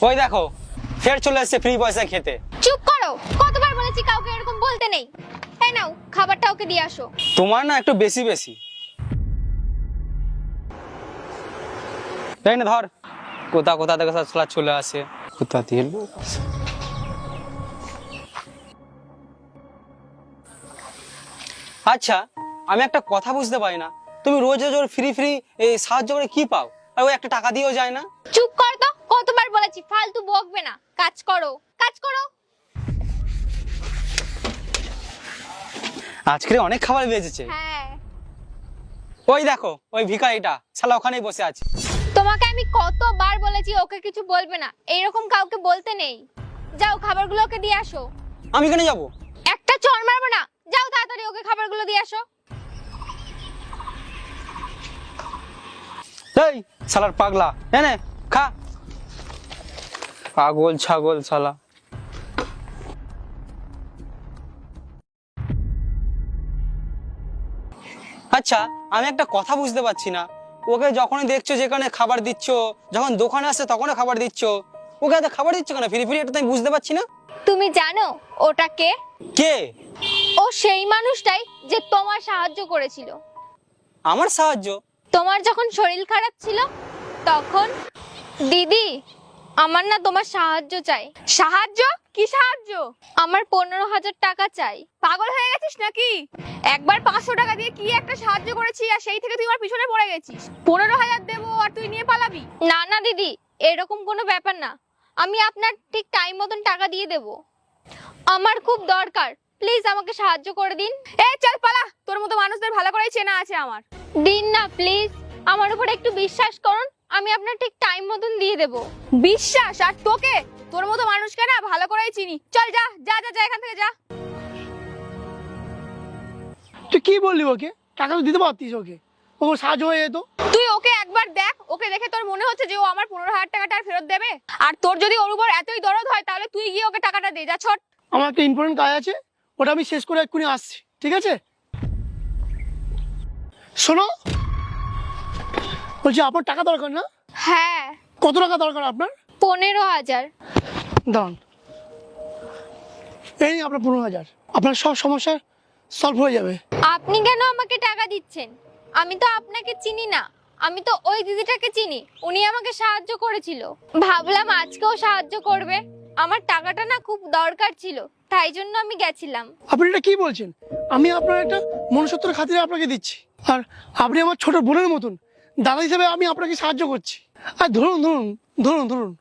ওই দেখো ফের চলে এসেছে ফ্রি পয়সা খেতে। চুপ করো, কতবার বলেছি কাউকে এরকম বলতে নেই। এই নাও খাবারটা ওকে দিয়ে আসো। তোমার না একটু বেশি বেশি। এই না ধর, কোথা কোথা থেকে সব শালা চলে আসে, কোথা দিয়ে লোক আসে। আচ্ছা আমি একটা কথা বুঝতে পারি না, তুমি রোজ রোজ ওর ফ্রি ফ্রি এই সাহায্য করে কি পাও, আর ও একটা টাকা দিয়েও যায় না। চুপ কর তো, কতবার বলেছি ফালতু বকবে না, কাজ করো কাজ করো। আজকে অনেক খাবার বেজেছে। হ্যাঁ, ওই দেখো ওই ভিখারিটা শালা ওখানেই বসে আছে। তোমাকে আমি কতবার বলেছি ওকে কিছু বলবে না, এইরকম কাউকে বলতে নেই। যাও খাবারগুলো ওকে দিয়ে আসো। আমি কেন যাবো? একটা চড় মারবো না, যাও তাড়াতাড়ি ওকে খাবারগুলো দিয়ে আসো। এই শালার পাগলা, এনে খা। পাগল ছাগল শালা। আচ্ছা আমি একটা কথা বুঝতে পারছি না, ওকে যখনই দেখছো যেখানে খাবার দিচ্ছ, যখন দোকানে আসছে তখনই খাবার দিচ্ছ, ওকে এত খাবার দিচ্ছ কেন ফ্রি ফ্রি, এটা তো আমি বুঝতে পারছি না। তুমি জানো ওটা কে? কে? ও সেই মানুষটাই যে তোমার সাহায্য করেছিল। আমার সাহায্য? তোমার যখন শরীর খারাপ ছিল তখন। দিদি, আমার না তোমার সাহায্য চাই। সাহায্য? কি সাহায্য? আমার 15,000 টাকা চাই। পাগল হয়ে গেছিস নাকি? একবার 500 টাকা দিয়ে কি একটা সাহায্য করেছি আর সেই থেকে তুই আমার পিছনে পড়ে গেছিস। 15,000 দেবো আর তুই নিয়ে পালাবি? না না দিদি, এরকম কোনো ব্যাপার না, আমি আপনার ঠিক টাইম মতন টাকা দিয়ে দেব। আমার খুব দরকার, প্লিজ আমাকে সাহায্য করে দিন। এই চল পালা, তোর মতো মানুষদের ভালো করেই চেনা আছে আমার। দিন না প্লিজ, আমার উপর একটু বিশ্বাস করুন, আমি আপনার ঠিক টাইম মতন দিয়ে দেব। বিশ্বাস? আর তোকে, তোর মতো মানুষকে না ভালো করেই চিনি। চল যা যা যা যা, এখান থেকে যা। তুই কি বললি ওকে? টাকা তো দিতে পারতিস ওকে, ও সাহায্য হয়ে যেত। তুই ওকে একবার দেখ, ওকে দেখে তোর মনে হচ্ছে যে ও আমার 15,000 টাকাটা আর ফেরত দেবে? আর তোর যদি ওর উপর এতই দরদ হয় তাহলে তুই গিয়ে ওকে টাকাটা দে, যা ছোট। আমার একটা ইম্পর্টেন্ট কাজ আছে, ওটা আমি শেষ করে এক্ষুনি আসছি, ঠিক আছে? শোনো, বলছি আপনার টাকা দরকার না? হ্যাঁ। কত টাকা দরকার আপনার? 15,000। দাঁড়ান, এই আপনার 15,000, আপনার সব সমস্যা সলভ হয়ে যাবে। আপনি কেন আমাকে টাকা দিচ্ছেন? আমি তো আপনাকে চিনি না, আমি তো ওই দিদিটাকে চিনি, উনি আমাকে সাহায্য করেছিল। ভাবলাম আজকেও সাহায্য করবে, আমার টাকাটা না খুব দরকার ছিল, তাই জন্য আমি গেছিলাম। আপনি এটা কি বলছেন? আমি আপনার একটা মনুষ্যত্বের খাতিরে আপনাকে দিচ্ছি, আর আপনি আমার ছোট বোনের মতন, দাদা হিসেবে আমি আপনাকে সাহায্য করছি। আর ধরুন ধরুন ধরুন ধরুন।